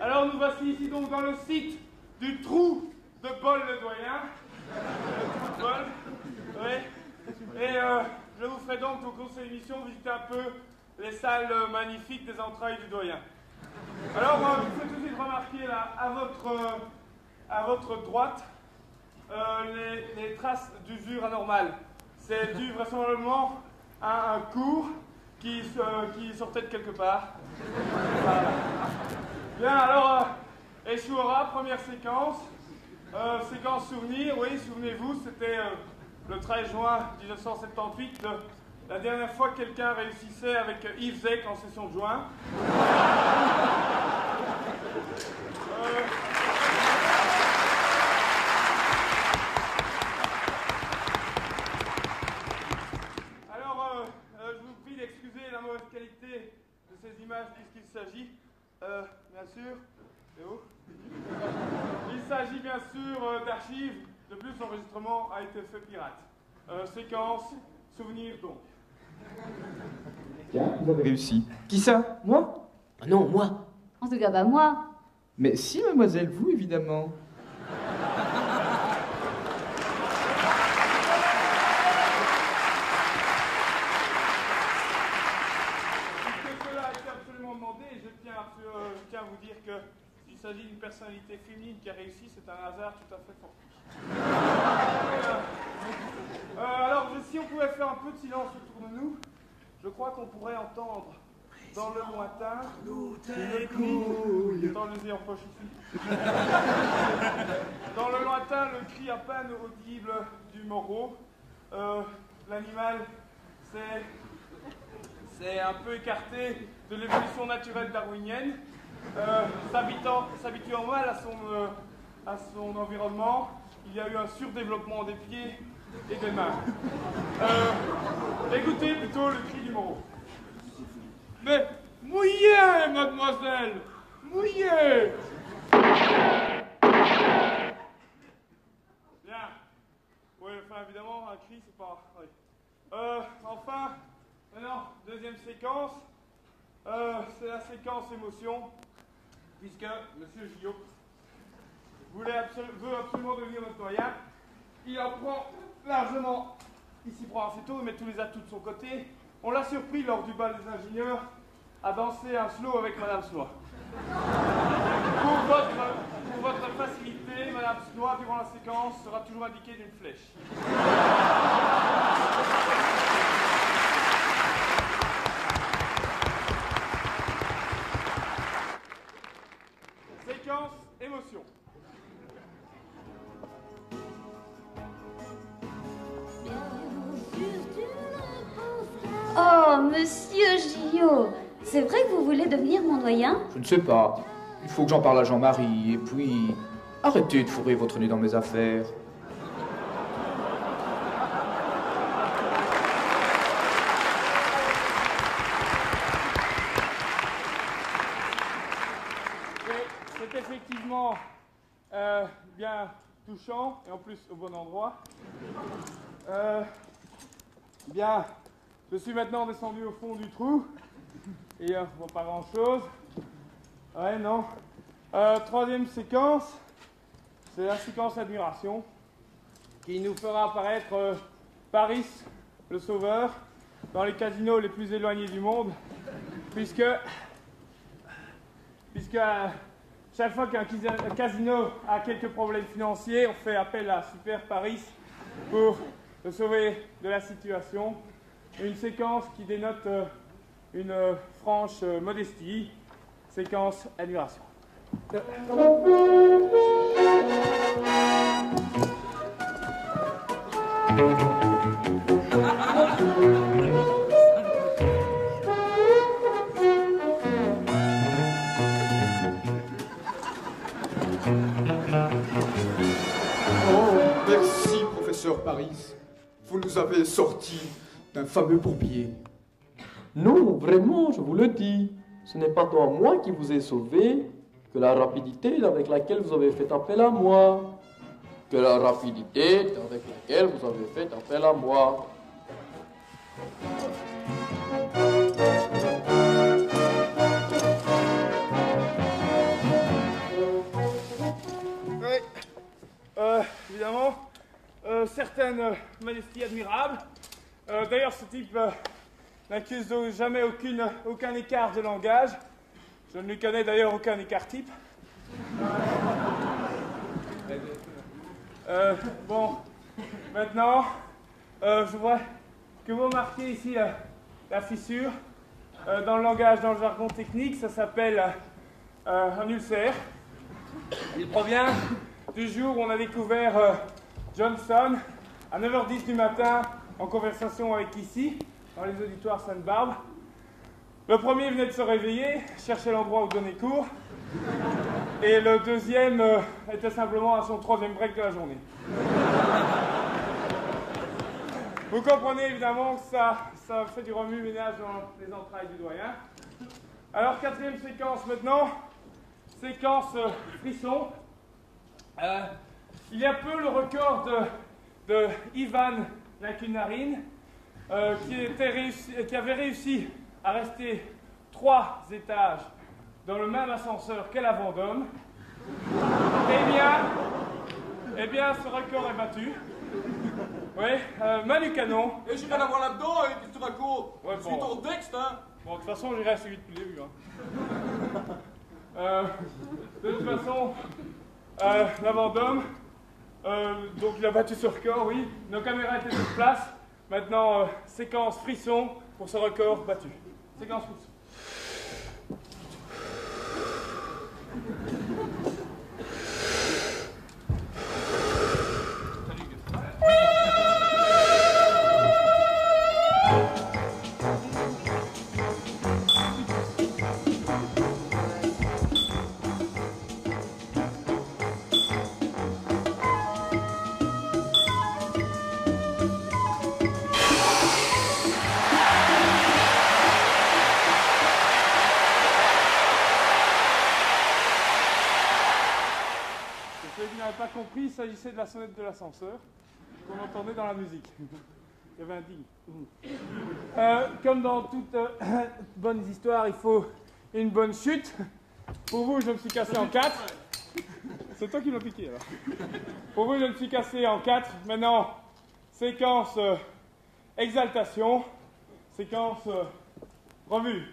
Alors nous voici ici donc dans le site du trou de Paul le doyen. Paul, oui. Et je vous ferai donc au cours de cette émission visiter un peu les salles magnifiques des entrailles du doyen. Alors je vous fais tout de suite remarquer là à votre droite les traces d'usure anormale. C'est dû vraisemblablement à un cours qui sortait de quelque part. Voilà. Bien, alors, échouera, première séquence. Séquence souvenir, oui, souvenez-vous, c'était le 13 juin 1978, la dernière fois que quelqu'un réussissait avec Yves Zek en session de juin. Alors, je vous prie d'excuser la mauvaise qualité de ces images puisqu'il s'agit, bien sûr, il s'agit bien sûr d'archives. De plus, l'enregistrement a été fait pirate. Séquence, souvenir donc. Tiens, vous avez réussi. Qui ça? Moi? Non, moi. En tout cas, pas moi. Mais si, mademoiselle, vous, évidemment. Puisque cela a été absolument demandé, je tiens à vous dire que s'il s'agit d'une personnalité féminine qui a réussi, c'est un hasard tout à fait fortuit. Alors, si on pouvait faire un peu de silence autour de nous, je crois qu'on pourrait entendre dans le lointain une couille. Attends-les en poche ici. Dans le lointain, le cri à peine audible du Moreau. L'animal c'est un peu écarté de l'évolution naturelle darwinienne, s'habituant mal à son environnement. Il y a eu un surdéveloppement des pieds et des mains. Écoutez plutôt le cri du Moreau. Mais mouillez, mademoiselle, mouillez. Bien. Oui, enfin évidemment, un cri, c'est pas... Oui. Enfin, maintenant, deuxième séquence. C'est la séquence émotion, puisque M. Gillot veut absolument devenir notre doyen. Il en prend largement, il s'y prend assez tôt, il met tous les atouts de son côté. On l'a surpris lors du bal des ingénieurs à danser un slow avec Madame Snois. Pour votre facilité, Madame Snois, durant la séquence, sera toujours indiquée d'une flèche. Séquence émotion. Oh, monsieur Gillot, c'est vrai que vous voulez devenir mon doyen? Je ne sais pas. Il faut que j'en parle à Jean-Marie, et puis... Arrêtez de fourrer votre nez dans mes affaires. C'est effectivement bien touchant, et en plus au bon endroit. Bien, je suis maintenant descendu au fond du trou, et on voit pas grand-chose. Ouais, non. Troisième séquence, c'est la séquence admiration, qui nous fera apparaître Paris, le sauveur, dans les casinos les plus éloignés du monde, puisque chaque fois qu'un casino a quelques problèmes financiers, on fait appel à Super Paris pour le sauver de la situation. Une séquence qui dénote une franche modestie, séquence admiration. Oh, merci, professeur Paris. Vous nous avez sortis d'un fameux bourbier. Non, vraiment, je vous le dis. Ce n'est pas tant moi qui vous ai sauvé que la rapidité avec laquelle vous avez fait appel à moi. Que la rapidité avec laquelle vous avez fait appel à moi. Oui, évidemment, certaines modesties admirables. D'ailleurs, ce type n'accuse jamais aucun écart de langage. Je ne lui connais d'ailleurs aucun écart type. Bon, maintenant, je vois que vous remarquez ici la fissure. Dans le langage, dans le jargon technique, ça s'appelle un ulcère. Il provient du jour où on a découvert Johnson à 9h10 du matin en conversation avec ici, dans les auditoires Sainte-Barbe. Le premier venait de se réveiller, cherchait l'endroit où donner cours, et le deuxième était simplement à son 3e break de la journée. Vous comprenez évidemment que ça fait du remue-ménage dans les entrailles du doyen. Alors, 4e séquence maintenant, séquence frisson. Il y a peu le record de Ivan Lacunarin, qui avait réussi à rester 3 étages dans le même ascenseur qu'à la Vendôme. Eh bien, ce record est battu. Oui, Manu Canon. Et j'irai la voir là-dedans, et qu'est-ce que tu racontes? Ouais, Je suis ton texte, hein. Bon, de toute façon, j'irai assez vite depuis le début. De toute façon, la Vendôme, donc il a battu ce record, oui. Nos caméras étaient sur place. Maintenant, séquence frisson pour ce record battu. Séquence frisson. Pas compris, il s'agissait de la sonnette de l'ascenseur qu'on entendait dans la musique. Il y avait un ding. Comme dans toute bonne histoire, il faut une bonne chute. Pour vous, je me suis cassé en 4. C'est toi qui m'as piqué alors. Pour vous, je me suis cassé en 4. Maintenant, séquence exaltation, séquence revue.